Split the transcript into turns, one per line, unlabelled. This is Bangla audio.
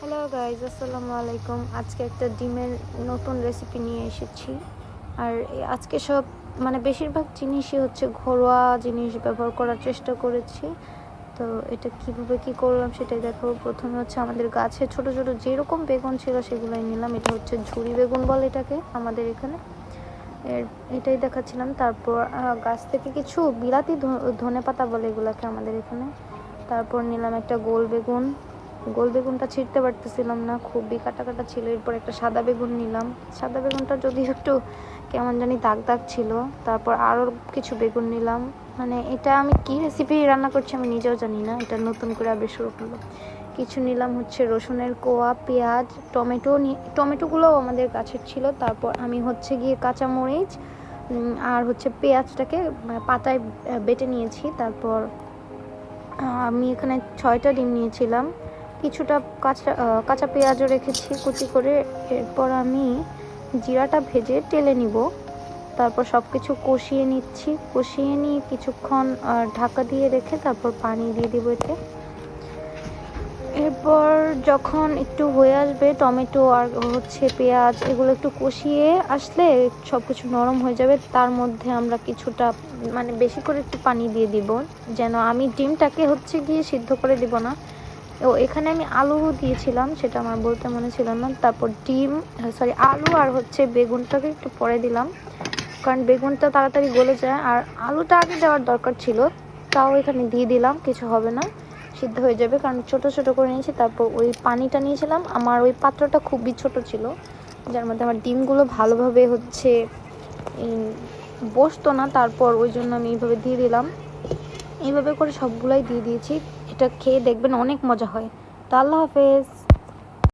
হ্যালো গাইজ, আসসালামু আলাইকুম। আজকে একটা ডিমের নতুন রেসিপি নিয়ে এসেছি। আর আজকে সব বেশিরভাগ জিনিসই হচ্ছে ঘরোয়া জিনিস ব্যবহার করার চেষ্টা করেছি। তো এটা কিভাবে কি করলাম সেটাই দেখো। প্রথমে হচ্ছে আমাদের গাছে ছোট ছোট যেরকম বেগুন ছিল সেগুলোই নিলাম। এটা হচ্ছে ঝুরি বেগুন বলে এটাকে আমাদের এখানে। এটাই দেখাচ্ছিলাম। তারপর গাছ থেকে কিছু বিলাতি ধনে পাতা বলে এগুলাকে আমাদের এখানে। তারপর নিলাম একটা গোল বেগুনটা ছিঁড়তে পারতেছিলাম না, খুবই কাটা কাটা ছিল। এরপর একটা সাদা বেগুন নিলাম। সাদা বেগুনটা যদিও একটু কেমন জানি দাগ দাগ ছিল। তারপর আরও কিছু বেগুন নিলাম। এটা আমি কি রেসিপি রান্না করছি আমি নিজেও জানি না, এটা নতুন করে আবার শুরু করলাম। কিছু নিলাম হচ্ছে রসুনের কোয়া, পেঁয়াজ, টমেটোগুলোও আমাদের গাছের ছিল। তারপর আমি হচ্ছে গিয়ে কাঁচামরিচ আর হচ্ছে পেঁয়াজটাকে পাতায় বেটে নিয়েছি। তারপর আমি এখানে 6টা ডিম নিয়েছিলাম। কিছুটা কাঁচা পেঁয়াজও রেখেছি কুচি করে। এরপর আমি জিরাটা ভেজে টেলে নিব। তারপর সব কিছু কষিয়ে নিচ্ছি। কষিয়ে নিয়ে কিছুক্ষণ ঢাকা দিয়ে রেখে তারপর পানি দিয়ে দিব এতে। এরপর যখন একটু হয়ে আসবে, টমেটো আর হচ্ছে পেঁয়াজ এগুলো একটু কষিয়ে আসলে সব কিছু নরম হয়ে যাবে। তার মধ্যে আমরা কিছুটা বেশি করে একটু পানি দিয়ে দিব, যেন আমি ডিমটাকে হচ্ছে গিয়ে সিদ্ধ করে দিব না। এখানে আমি আলু দিয়েছিলাম, সেটা আমার বলতে মনে ছিল না। তারপর আলু আর হচ্ছে বেগুনটাকে একটু পরে দিলাম, কারণ বেগুনটা তাড়াতাড়ি গলে যায়। আর আলুটা আগে দেওয়ার দরকার ছিল, তাও এখানে দিয়ে দিলাম, কিছু হবে না, সিদ্ধ হয়ে যাবে, কারণ ছোট ছোট করে নিয়েছি। তারপর ওই পানিটা নিয়েছিলাম, আমার ওই পাত্রটা খুবই ছোট ছিল, যার মধ্যে আমার ডিমগুলো ভালোভাবে হচ্ছে বসতো না। তারপর ওই জন্য আমি এইভাবে দিয়ে দিলাম। এইভাবে করে সবগুলাই দিয়ে দিয়েছি। এটা খেয়ে দেখবেন অনেক মজা হয়। তো আল্লাহ হাফেজ।